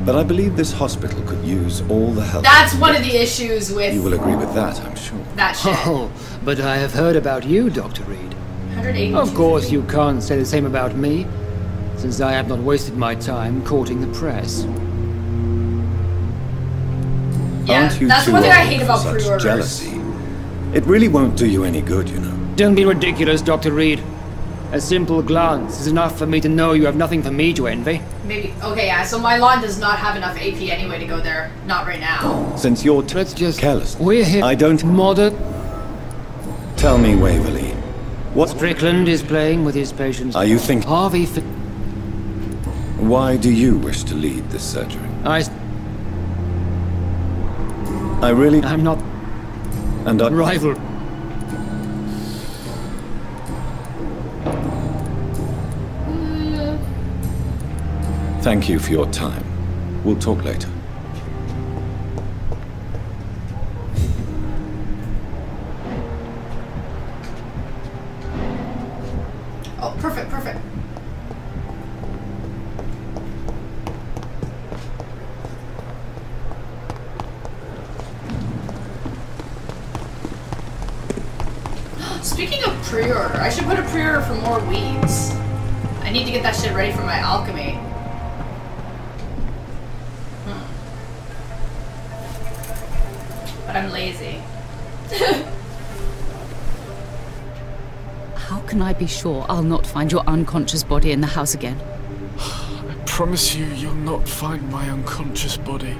but I believe this hospital could use all the help. That's one of the issues with You will agree with that, I'm sure. that shit. Oh, but I have heard about you, Dr. Reed. 180. Of course, you can't say the same about me, since I have not wasted my time courting the press. Yeah, Aren't you that's too one thing I old hate for about such pre-orders. jealousy? It really won't do you any good, you know. Don't be ridiculous, Dr. Reed. A simple glance is enough for me to know you have nothing for me to envy. Maybe. Okay, yeah, so my lawn does not have enough AP anyway to go there. Not right now. Since you're Let's just... careless, We're here. I don't... Modern. Tell me, Waverly, what... Strickland is playing with his patients. Are you think... Harvey... Why do you wish to lead this surgery? I really... I'm not... And I... Rival. Thank you for your time. We'll talk later. Oh, perfect, perfect. Speaking of pre-order, I should put a pre-order for more weeds. I need to get that shit ready for my alchemy. But I'm lazy. How can I be sure I'll not find your unconscious body in the house again? I promise you, you'll not find my unconscious body.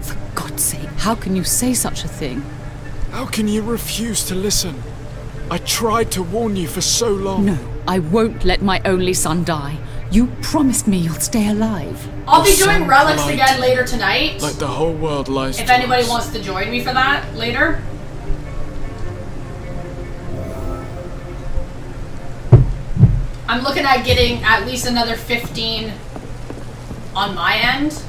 For God's sake, how can you say such a thing? How can you refuse to listen? I tried to warn you for so long. No, I won't let my only son die. You promised me you'll stay alive. I'll be doing relics again later tonight. Like the whole world lies If to anybody us. wants to join me for that later. I'm looking at getting at least another 15 on my end.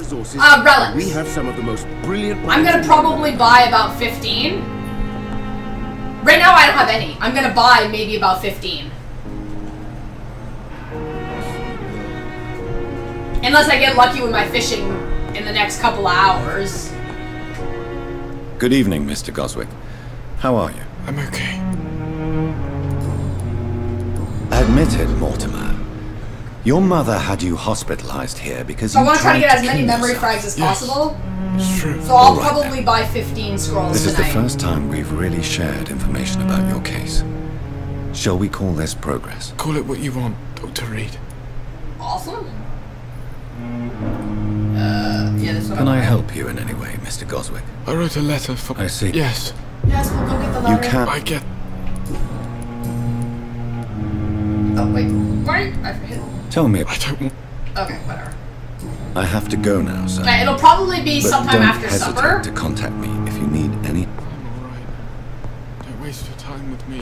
Relics. We have some of the most brilliant. I'm gonna probably buy about 15. Right now I don't have any. I'm gonna buy maybe about 15. Unless I get lucky with my fishing in the next couple of hours. Good evening, Mr. Goswick. How are you? I'm okay. Admitted, Mortimer. Your mother had you hospitalized here because So you I want to try to tried get as many kill memory yourself. frags as possible. It's true. So I'll All right, probably buy 15 scrolls This is tonight. the first time we've really shared information about your case. Shall we call this progress? Call it what you want, Dr. Reed. Awesome. Yeah, that's what Can I want. help you in any way, Mr. Goswick? I wrote a letter for... I see. Yes. Yes, we'll go get the You letter. can... I get... Oh, wait. Right? I forget. Tell me... I don't want... Okay, whatever. I have to go now, sir. Okay, it'll probably be But sometime don't after hesitate supper. to contact me if you need any... I'm alright. Don't waste your time with me.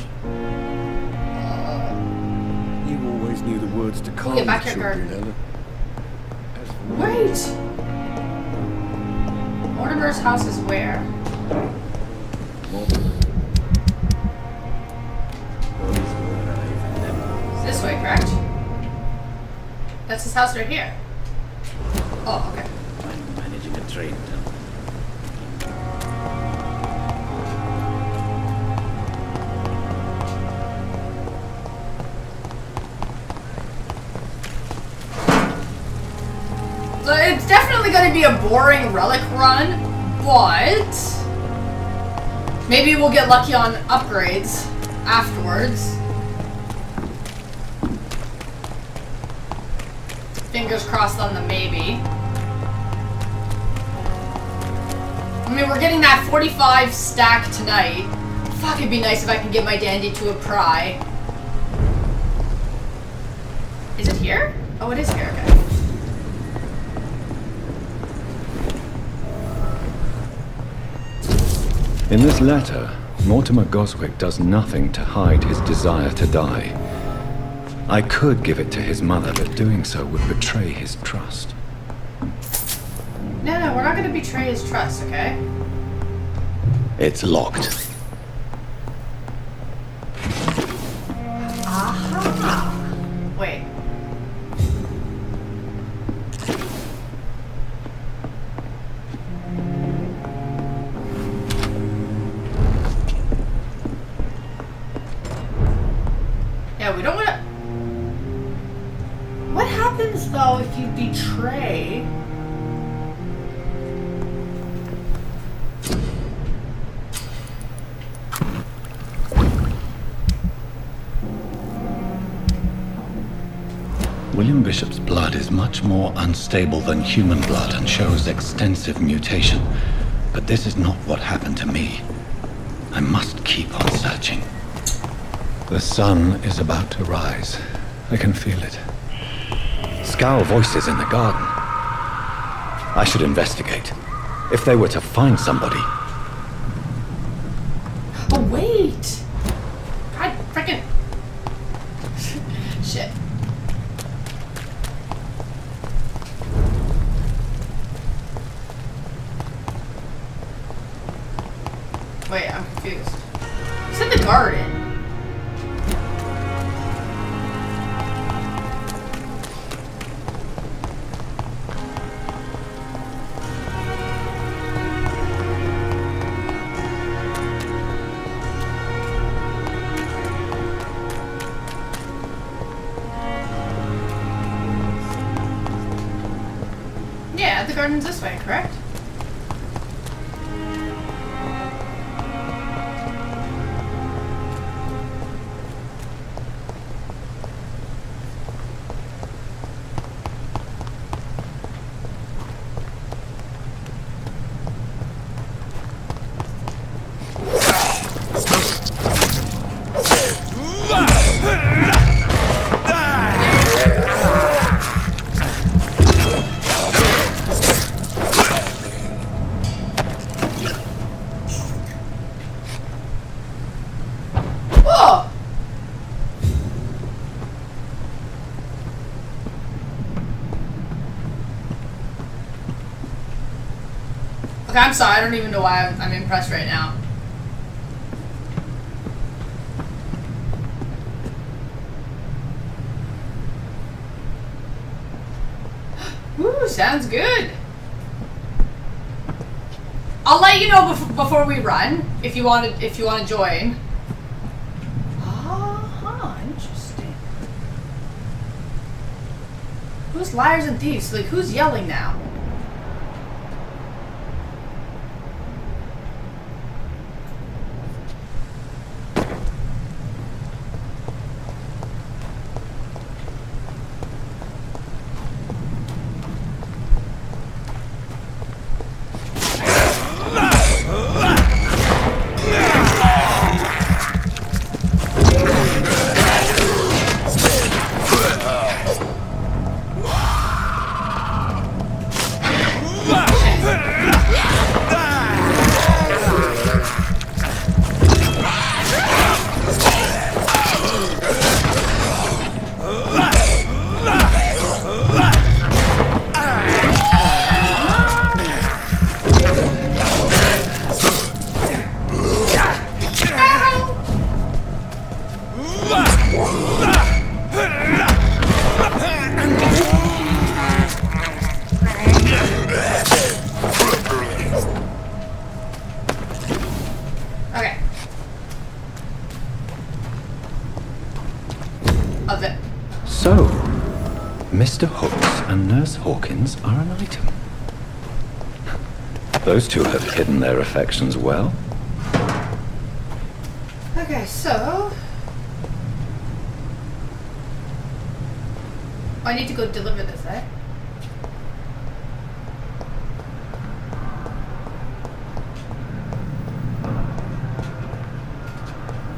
You always knew the words to calm get back the here, children, Gordon. Ellen. Wait! Mortimer's house is where? It's this way, correct? That's his house right here. Oh, okay. I'm managing a trade. So it's definitely going to be a boring relic run, but maybe we'll get lucky on upgrades afterwards. Fingers crossed on the maybe. I mean, we're getting that 45 stack tonight. Fuck, it'd be nice if I can get my dandy to a pry. Is it here? Oh, it is here, okay. In this letter, Mortimer Goswick does nothing to hide his desire to die. I could give it to his mother, but doing so would betray his trust. No, we're not gonna betray his trust, okay? It's locked. Aha! Wait. Yeah, we don't want to... What happens, though, if you betray... William Bishop's blood is much more unstable than human blood and shows extensive mutation. But this is not what happened to me. I must keep on searching. The sun is about to rise. I can feel it. Scowl voices in the garden. I should investigate. If they were to find somebody. Oh, wait! God, frickin'... Shit. Wait, I'm confused. It's in the garden. Yeah, the garden's this way, correct? Okay, I'm sorry. I don't even know why I'm impressed right now. Woo, sounds good. I'll let you know before we run if you want to join. Interesting. Who's liars and thieves? Like, who's yelling now? So, Mr. Hooks and Nurse Hawkins are an item. Those two have hidden their affections well. Okay, so... I need to go deliver this, eh?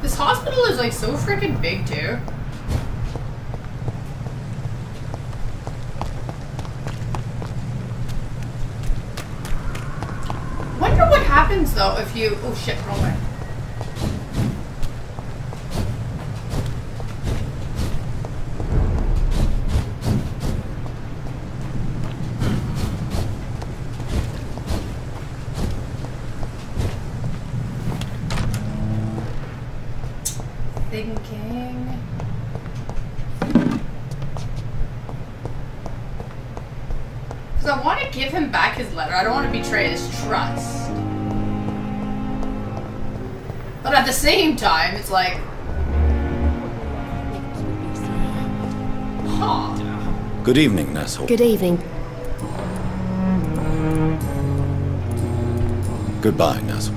This hospital is like so freaking big too. Wonder what happens though if you... Oh shit, wrong way. Thinking... Because I want to give him back his letter. I don't want to betray his trust. But at the same time, it's like... Huh. Good evening, Nurse Hawkins. Good evening. Goodbye, Nurse.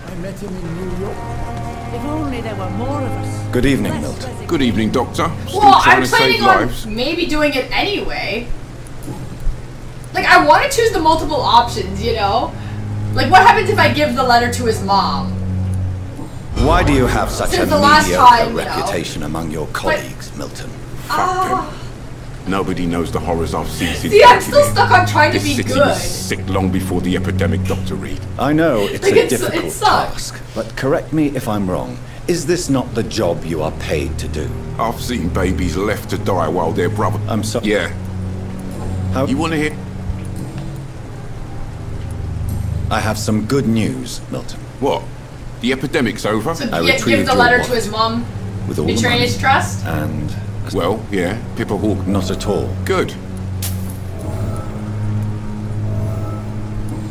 I met him in New York. If only there were more of us. Good evening, Milton. Good evening, Doctor. Still Well, trying I'm to save planning lives. on maybe doing it anyway. Like, I want to choose the multiple options, you know? Like, what happens if I give the letter to his mom? Why do you have such Since a the last mediocre time, you know. reputation among your colleagues, Milton? Nobody knows the horrors I've seen since. See, I'm still stuck on trying to this be city good. was sick long before the epidemic, Dr. Reed. I know it's Like, a it difficult sucks. task, but correct me if I'm wrong. Is this not the job you are paid to do? I've seen babies left to die while their brother... I'm sorry. Yeah. How... You want to hear... I have some good news, Milton. What? The epidemic's over? So give the letter to his mom, with all the betray money his trust? And... Well, yeah, Pippa Hawk. Not at all. Good.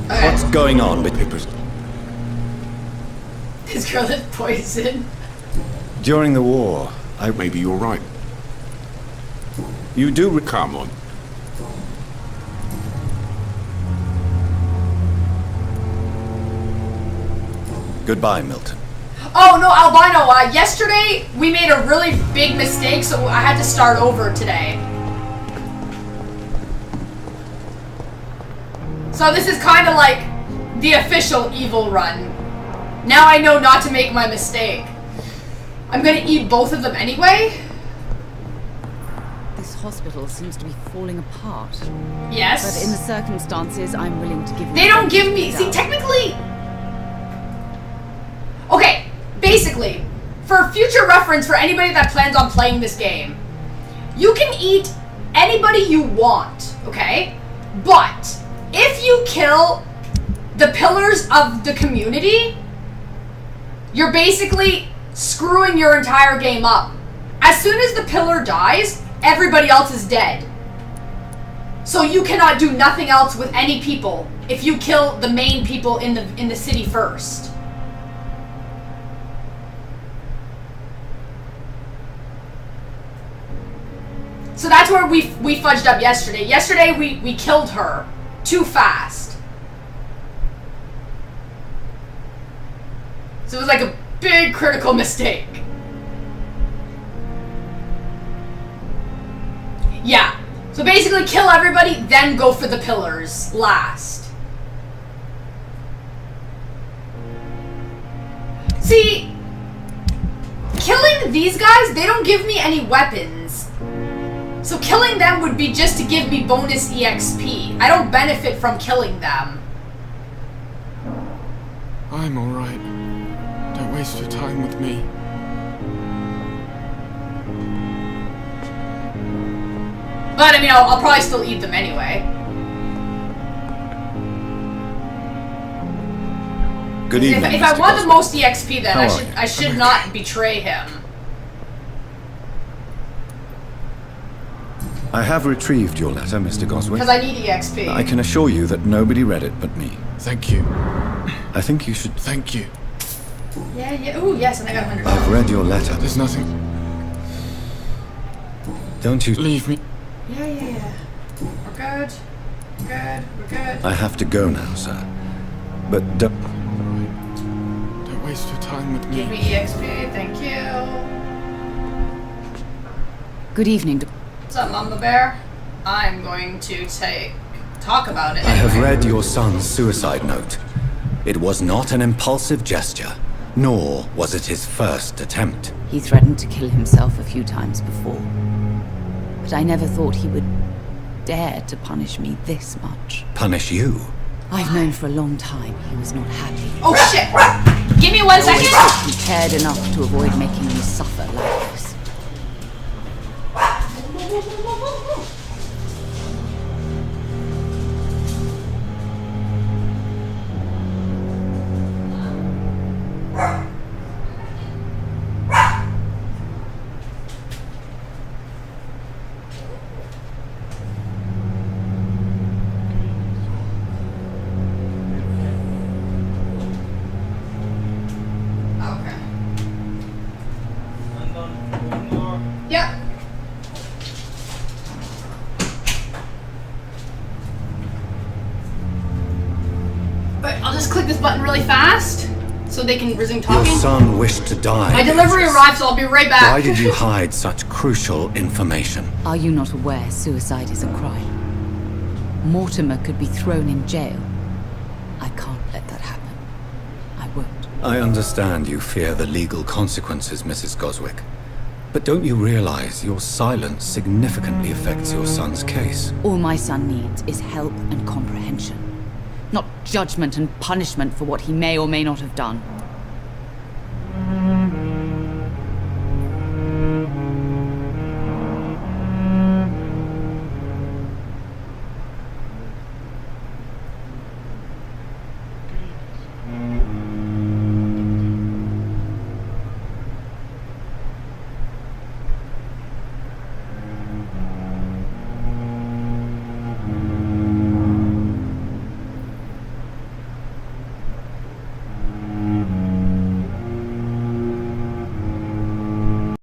Okay. What's going on with Pippa's... This girl is poison. During the war, Maybe you're right. You do... Come on. Goodbye, Milton. Oh no, Albino, yesterday we made a really big mistake, so I had to start over today. So this is kind of like the official evil run. Now I know not to make my mistake. I'm gonna eat both of them anyway. This hospital seems to be falling apart. Yes. But in the circumstances, I'm willing to give you... They don't give me... See, technically... Okay, basically, for future reference for anybody that plans on playing this game, you can eat anybody you want, okay? But if you kill the pillars of the community, you're basically screwing your entire game up. As soon as the pillar dies, everybody else is dead. So you cannot do nothing else with any people if you kill the main people in the city first. So that's where we fudged up yesterday. Yesterday we killed her too fast. So it was like a big critical mistake. Yeah. So basically kill everybody, then go for the pillars last. See, killing these guys, they don't give me any weapons. So killing them would be just to give me bonus EXP. I don't benefit from killing them. I'm alright. Don't waste your time with me. But I mean, I'll probably still eat them anyway. Good evening. If I want the most EXP, then How are I should not betray him. I have retrieved your letter, Mr. Goswick. Because I need EXP. I can assure you that nobody read it but me. Thank you. I think you should... Thank you. Yeah. Ooh, yes, and I got 100. I've read your letter. There's nothing. Don't you... Leave me. Yeah. We're good. We're good. I have to go now, sir. But don't waste your time with me. Give me EXP, thank you. Good evening. What's up, Mama Bear? I'm going to talk about it. I have read your son's suicide note. It was not an impulsive gesture, nor was it his first attempt. He threatened to kill himself a few times before. But I never thought he would dare to punish me this much. Punish you? I've known for a long time he was not happy. Oh shit! Give me 1 second! He cared enough to avoid making me suffer like this. So they can resume talking? Your son wished to die. My delivery arrived, so I'll be right back. Why did you hide such crucial information? Are you not aware suicide is a crime? Mortimer could be thrown in jail. I can't let that happen. I won't. I understand you fear the legal consequences, Mrs. Goswick. But don't you realize your silence significantly affects your son's case? All my son needs is help and comprehension. Not judgment and punishment for what he may or may not have done.